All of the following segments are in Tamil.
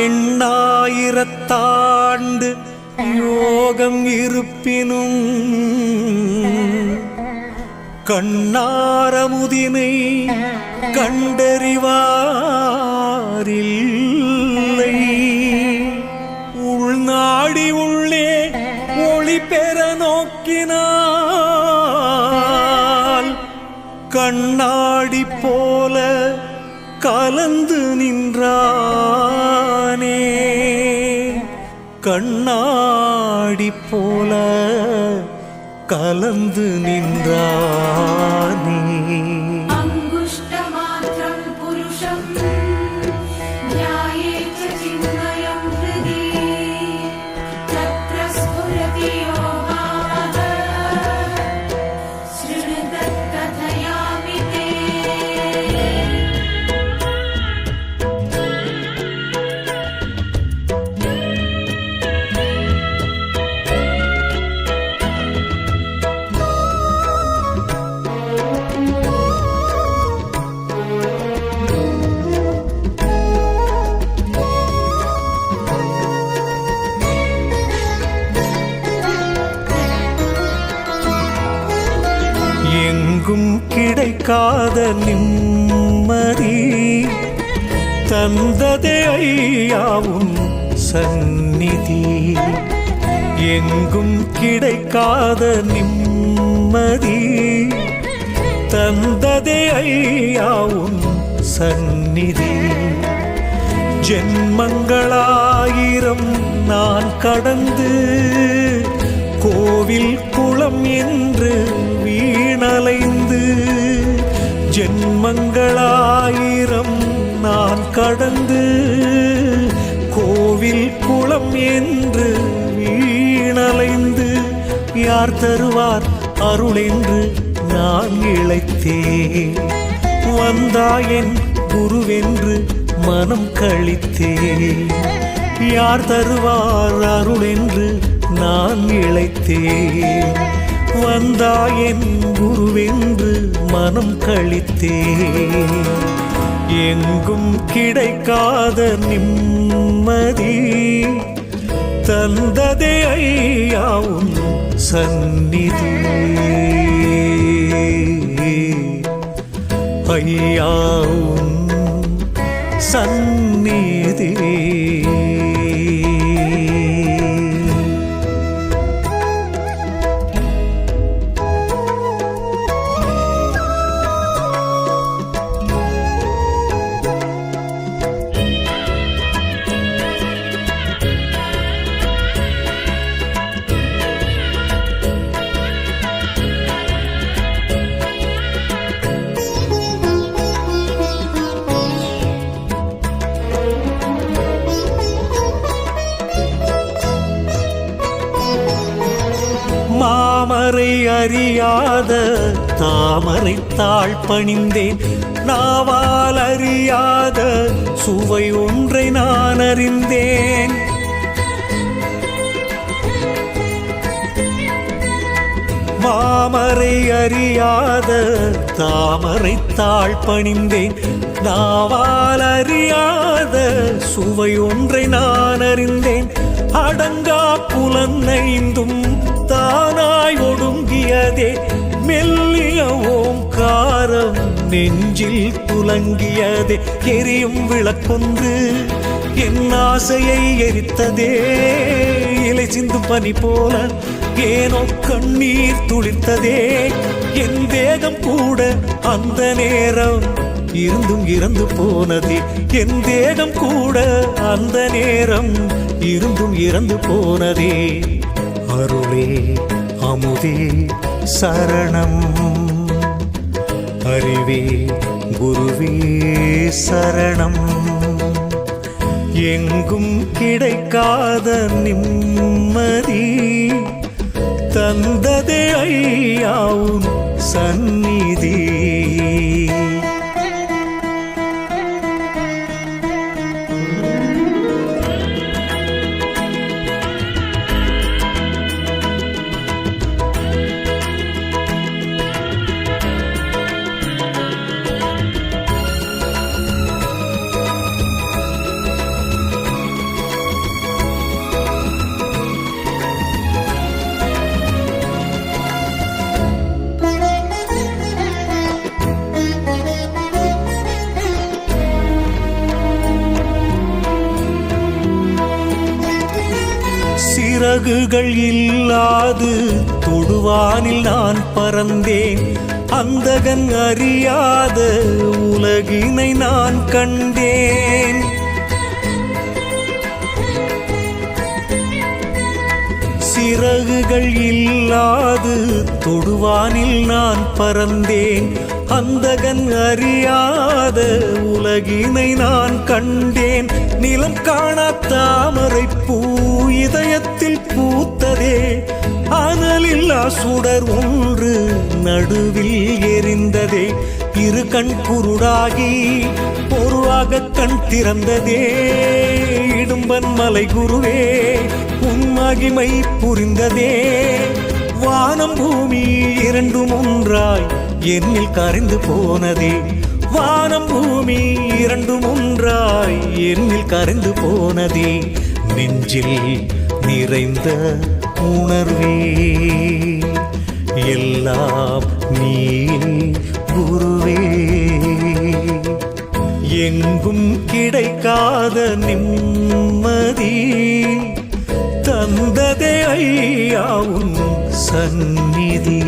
எண்ணாயிரத்தாண்டு யோகம் இருப்பினும் கண்ணாரமுதினை கண்டறிவாரில்லை. உள்நாடி உள்ளே ஒளி பெற நோக்கினால் கண்ணாடி போல கலந்து நின்றானே. கண்ணாடி போல கலந்து நின்றானே. எங்கும் கிடைக்காத நிம்மதி தந்ததே ஐயாவும் சந்நிதி. எங்கும் கிடைக்காத நிம்மதி தந்ததே ஐயாவும் சந்நிதி. ஜென்மங்களாயிரம் நான் கடந்து கோவில் குளம் என்று வீணலைந்து, ஜென்மங்களாயிரம் நான் கடந்து கோவில் குளம் என்று வீணலைந்து, யார் தருவார் அருள் என்று நான் இழைத்தேன். வந்தாயன் குருவென்று மனம் கழித்தேன். யார் தருவார் அருள் என்று நான் இழைத்தேன். வந்தாயன் குருவென்று மனம் கழித்தேன். எங்கும் கிடைக்காத நிம்மதி தந்ததே ஐயாவும் சந்நிதி. ஐயாவும் சந்நிதி. மாமரை அறியாத தாமரை தாழ் பணிந்தேன். நாவால் அறியாத சுவை ஒன்றை நான் அறிந்தேன். மாமரை அறியாத தாமரை தாழ் பணிந்தேன். நாவால் அறியாத சுவை ஒன்றை நான் அறிந்தேன். அடங்கா புலனைந்தும் தானாய் ஒடுங்கியதே மெல்லிய ஓங்காரம் நெஞ்சில் துலங்கியதே. எரியும் விளக்கொன்று என் ஆசையை எரித்ததே. இலை சிந்தும் பனி போல ஏனோ கண்ணீர் துளிர்த்ததே. என் தேகம் கூட அந்த நேரம் இருந்தும் இறந்து போனதே. என் தேகம் கூட அந்த நேரம் இருந்தும் இறந்து போனதே. அருளே அமுதே சரணம். அறிவே குருவே சரணம். எங்கும் கிடைக்காத நிம்மதி தந்ததே ஐயாவும் சந்நிதி. சிறகுகள் இல்லாது தொடுவானில் நான் பறந்தேன், அந்தகன் அறியாத உலகினை நான் கண்டேன். சிறகுகள் இல்லாது தொடுவானில் நான் பறந்தேன், அந்தகன் அறியாத உலகினை நான் கண்டேன். நிலம் காணா தாமரை பூ இதயத்தில் பூத்ததே, அனலில்லா சுடர் ஒன்று நடுவில் எரிந்ததே. இரு கண் குருடாகி பொருளாக கண் திறந்ததே. இடும்பன் மலை குருவே உன் மகிமை புரிந்ததே. வானம் பூமி இரண்டும் ஒன்றாய் என்னில் கரைந்து போனதே. வானம் பூமி இரண்டும் ஒன்றாய் என்னில் கரைந்து போனதே. நெஞ்சில் நிறைந்த உணர்வே எல்லாம் நீ குருவே. எங்கும் கிடைக்காத நிம்மதி தந்ததே ஐயா உன் சந்நிதி.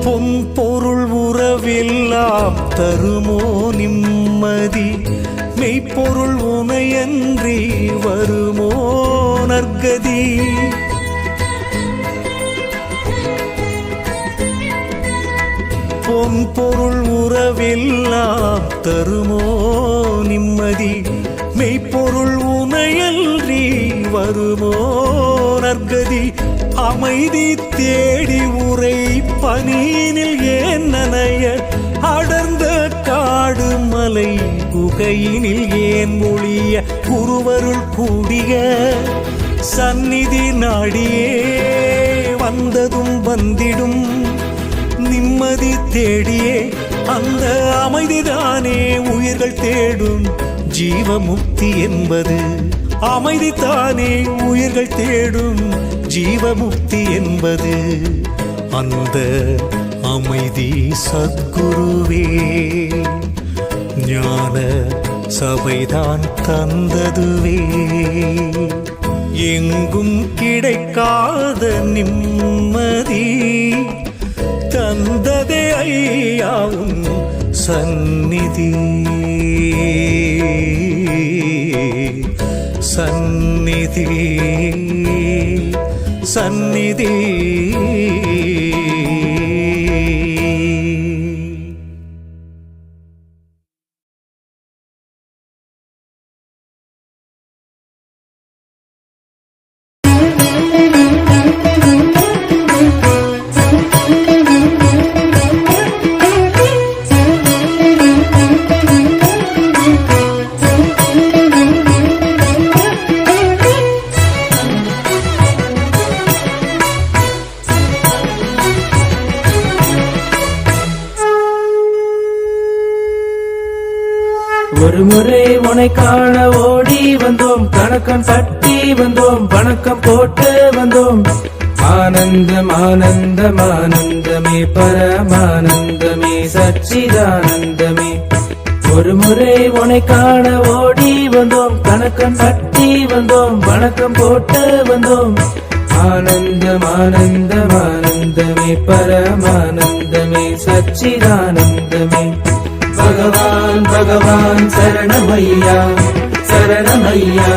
பொன் பொருள் உறவெல்லாம் தருமோ நிம்மதி, மெய்ப்பொருள் உனையன்றி வருமோ நற்கதி. பொன் பொருள் உறவெல்லாம் தருமோ நிம்மதி, மெய்ப்பொருள் உனையன்றி வருமோ நற்கதி. அமைதி தேடி உரை பனியினில் ஏன் நனைய, அடர்ந்த காடு மலை குகையினில் ஏன் ஒளிய. குருவருள் கூடிய சந்நிதி நாடியே வந்ததும் வந்திடும் நிம்மதி தேடியே. அந்த அமைதிதானே உயிர்கள் தேடும் ஜீவமுக்தி என்பது. அமைதிதானே உயிர்கள் தேடும் ஜீவமுக்தி என்பது. அந்த அமைதி சத்குருவே ஞான சபைதான் தந்ததுவே. எங்கும் கிடைக்காத நிம்மதி தந்ததே ஐயா உன் சந்நிதி. சந்நிதி சந்நிதி. ஒரு முறை உனை காண ஓடி வந்தோம், கணக்கம் பட்டி வந்தோம், வணக்கம் போட்டு வந்தோம். ஆனந்தம் ஆனந்தம் ஆனந்தமே பரமானந்தமே சச்சிதானந்தமே. ஒரு முறை உனை காண ஓடி வந்தோம், கணக்கம் பட்டி வந்தோம், வணக்கம் போட்டு வந்தோம். ஆனந்தம் ஆனந்தம் ஆனந்தமே பரமானந்தமே சச்சிதானந்தமே. பகவான் பகவான் சரணமையா சரணமையா,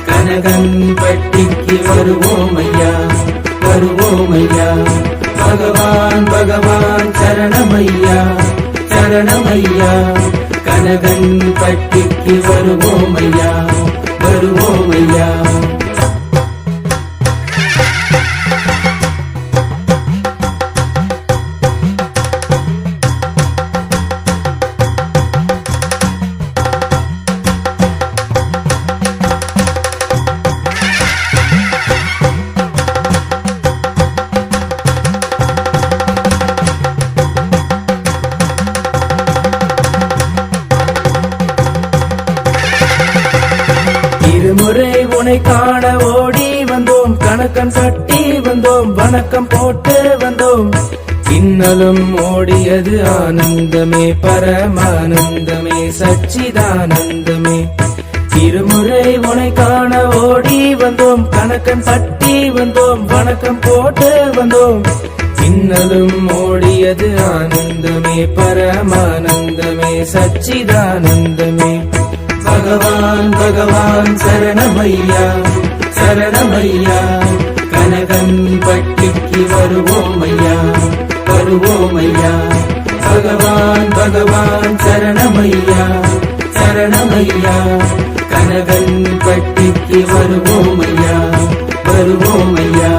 கனகன் பட்டிக்கு வருவோமையா வருவோமையா. பகவான் பகவான் சரணமையா சரணமையா, கனகன் பட்டிக்கு வருவோமையா வருவோமையா. உனை காண ஓடி வந்தோம், கணக்கன் பட்டி வந்தோம், வணக்கம் போட்டு வந்தோம். இன்னலும் ஓடியது ஆனந்தமே, பரமானந்தமே, சச்சிதானந்தமே. இருமுறை உனை காண ஓடி வந்தோம், கணக்கன் பட்டி வந்தோம், வணக்கம் போட்டு வந்தோம். இன்னலும் ஓடியது ஆனந்தமே, பரமானந்தமே, சச்சிதானந்தமே. பகவான் பகவான் சரணமையா சரணமையா, கனகன் பட்டிக்கு வருவோமையா வருவோமையா. பகவான் பகவான் சரணமையா சரணமையா, கனகன் பட்டிக்கு வருவோமையா வருவோமையா.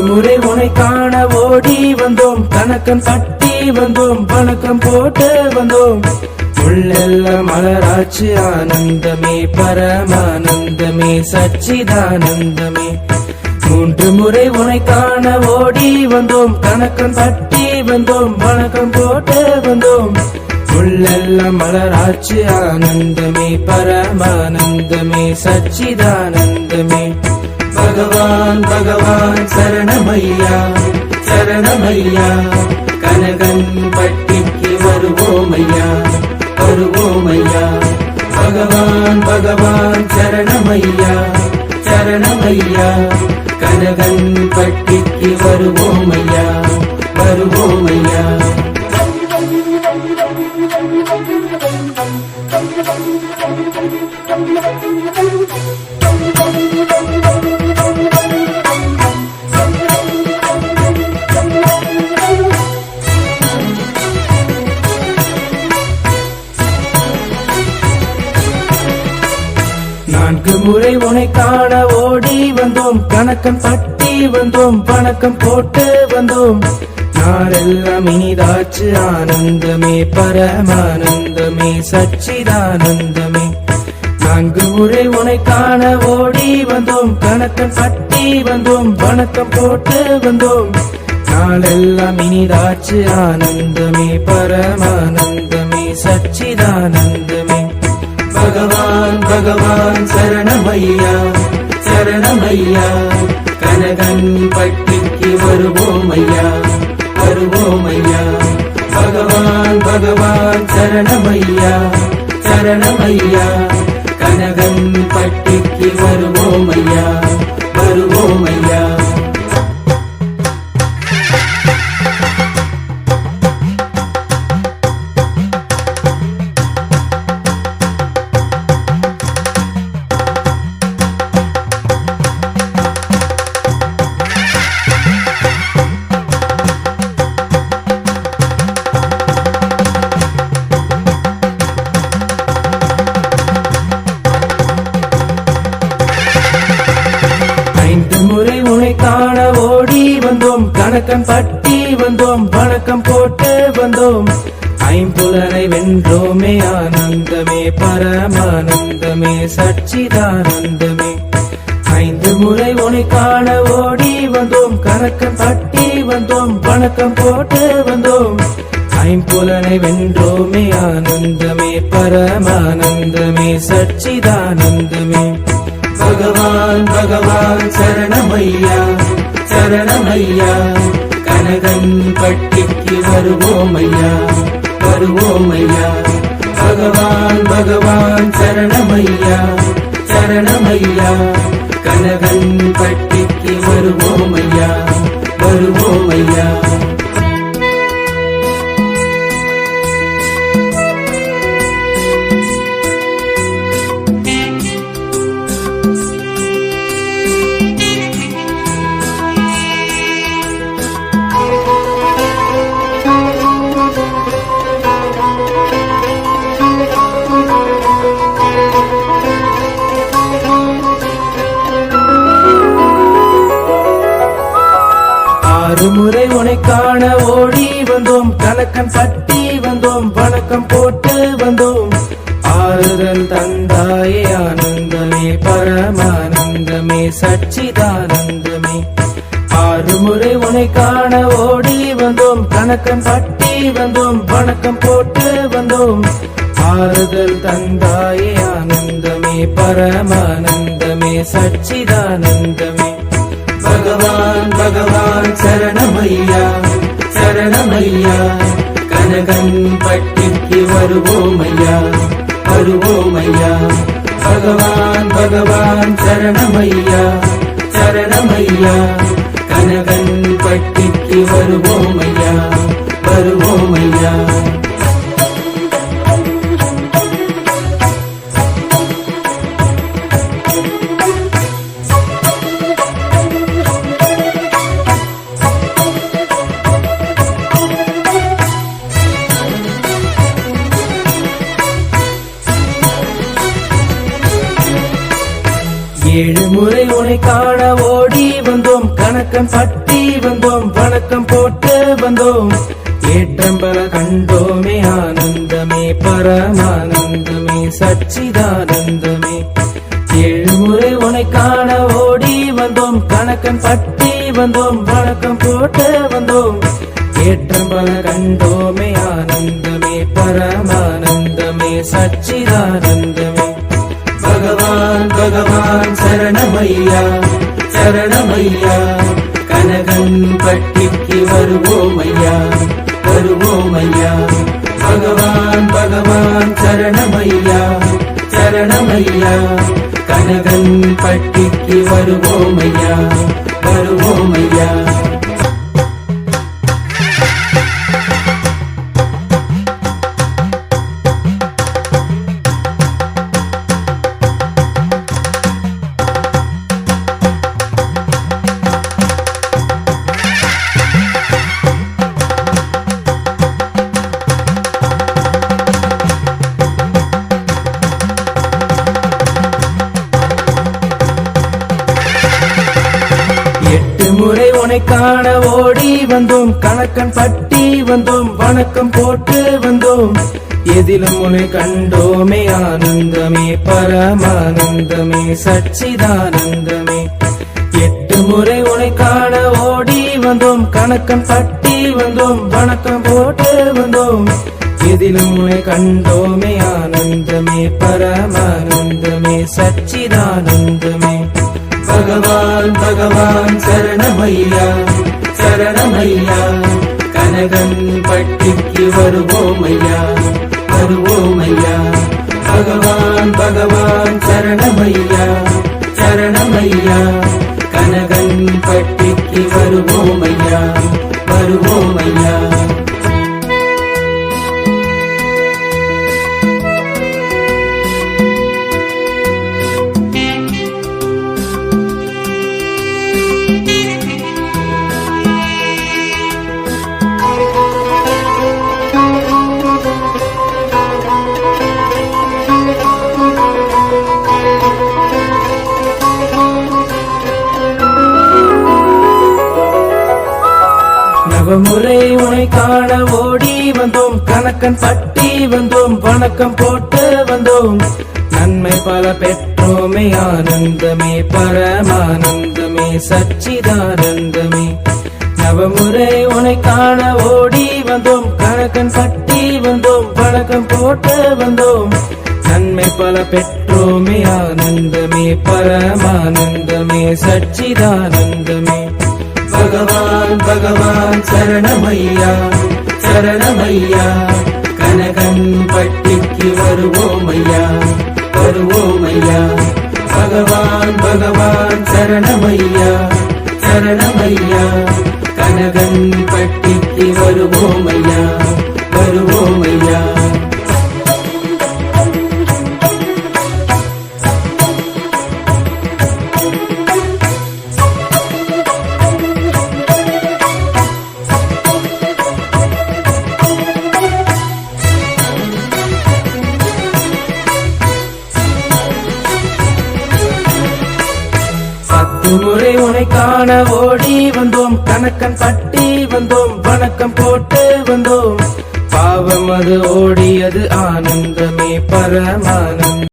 முறை உனை காண ஓடி வந்தோம், கணக்கன் பட்டி வந்தோம், வணக்கம் போட்டு வந்தோம். உள்ளெல்லாம் மலராட்சி ஆனந்தமே, பரமானந்தமே, சச்சிதானந்தமே. 3 முறை உனை காண ஓடி வந்தோம், கணக்கன் பட்டி வந்தோம், வணக்கம் போட்டு வந்தோம். உள்ளெல்லாம் மலராட்சி ஆனந்தமே, பரமானந்தமே, சச்சிதானந்தமே. பகவான் பகவான் சரணமையா சரணமையா, கனகன் பட்டிக்கு வருவோமையா வருவோமையா. பகவான் பகவான் சரணமையா சரணமையா, கனகன் பட்டிக்கு வருவோமையா வருவோமையா. நான்கு முறை உனை காண ஓடி வந்தோம், கணக்கன் பட்டி வந்தோம், வணக்கம் போட்டு வந்தோம். நாளெல்லாம் இனிதாச்சு ஆனந்தமே, பரமானந்தமே, சச்சிதானந்தமே. 4 முறை உனை காண ஓடி வந்தோம், கணக்கன் பட்டி வந்தோம், வணக்கம் போட்டு வந்தோம். நாளெல்லாம் இனிதாச்சு ஆனந்தமே, பரமானந்தமே, சச்சிதானந்தமே. பகவான் பகவான் சரணமையா சரணமையா, கனகன் பட்டிக்கு வருவோமையா வருவோமையா. பகவான் பகவான் சரணமையா சரணமையா, கனகன் பட்டிக்கு வருவோமையா வருவோமையா. காண ஓடி வந்தோம், கணக்கன் பட்டி வந்தோம், வணக்கம் போட்டு வந்தோம். 5 வென்றோமே, ஆனந்தமே, பரமானந்தமே, சச்சிதானந்தமே. 5 முறை உனை காண ஓடி வந்தோம், கணக்கன் பட்டி வந்தோம், வணக்கம் போட்டு வந்தோம். 5 வென்றோமே, ஆனந்தமே, பரமானந்தமே, சச்சிதானந்தமே. பகவான் பகவான் சரணமையா சரணமையா, கனகன் பட்டிக்கு வருவோமையா வருவோமையா. பகவான் பகவான் சரணமையா சரணமையா, கனகன் பட்டிக்கு வருவோமையா வருவோமையா. முறை உனை காண ஓடி வந்தோம், கணக்கன் பட்டி வந்தோம், வணக்கம் போட்டு வந்தோம். ஆறுதல் தந்தாயே ஆனந்தமே, பரமானந்தமே, சச்சிதானந்தமே. ஆறு முறை உனை காண ஓடி வந்தோம், கணக்கன் பட்டி வந்தோம், வணக்கம் போட்டு வந்தோம். ஆறுதல் தந்தாயே ஆனந்தமே, பரமானந்தமே, சச்சிதானந்தமே. பகவான் பகவான் சரணமையா சரணமையா, கனகன் பட்டிக்கு வருவோமையா வருவோமையா. பகவான் பகவான் சரணமையா சரணமையா, கனகன் பட்டிக்கு வருவோமையா வருவோமையா. ஏழு முறை உனை காண ஓடி வந்தோம், கணக்கன் பட்டி வந்தோம், வணக்கம் போட்டு வந்தோம். ஏற்றம் பல கண்டோமே ஆனந்தமே, பரமானந்தமே, சச்சிதானந்தமே. ஏழு முறை உனை காண ஓடி வந்தோம், கணக்கன் பட்டி வந்தோம், வணக்கம் போட்டு வந்தோம். ஏற்றம் பல கண்டோமே ஆனந்தமே, பரமானந்தமே, சச்சிதானந்தமே. பகவான் பகவான் சரணமையா சரணமையா, கனகன் பட்டிக்கு வருவோமையா வருவோமையா. பகவான் பகவான் சரணமையா சரணமையா, கனகன் பட்டிக்கு வருவோமையா வருவோமையா. முறை உனை காண ஓடி வந்தோம், கணக்கன் பட்டி வந்தோம், வணக்கம் போட்டு வந்தோம். எதிலும் உனை கண்டோமே ஆனந்தமே, பரமானந்தமே, சச்சிதானந்தமே. எட்டு முறை உனை காண ஓடி வந்தோம், கணக்கன் பட்டி வந்தோம், வணக்கம் போட்டு வந்தோம். எதிலும் உனை கண்டோமே ஆனந்தமே, பரமானந்தமே, சச்சிதானந்தமே. பகவான் பகவான் சரணமையா சரணமையா, கனகன் பட்டிக்கு வருவோமையா வருவோமையா. பகவான் பகவான் சரணமையா சரணமையா, கனகன் பட்டிக்கு வருவோமையா வருவோமையா. நவமுறை உனை காண ஓடி வந்தோம், கணக்கன் பட்டி வந்தோம், வணக்கம் போட்டு வந்தோம். நன்மை பல பெற்றோமே ஆனந்தமே, பரமானந்தமே, சச்சிதானந்தமே. நவமுறை உனை காண ஓடி வந்தோம், கணக்கன் பட்டி வந்தோம், வணக்கம் போட்டு வந்தோம். நன்மை பல பெற்றோமே ஆனந்தமே, பரமானந்தமே, சச்சிதானந்தமே. பகவான் பகவான் சரணமையா சரணமையா, கனகன் பட்டிக்கு வருவோமையா வருவோமையா. பகவான் பகவான் சரணமையா சரணமையா, கனகன் பட்டிக்கு வருவோமையா வருவோமையா. வெகுமுறை உனை காண ஓடி வந்தோம், கணக்கன் பட்டி வந்தோம், வணக்கம் போட்டு வந்தோம். பாவம் அது ஓடியது ஆனந்தமே பரமானந்தம்.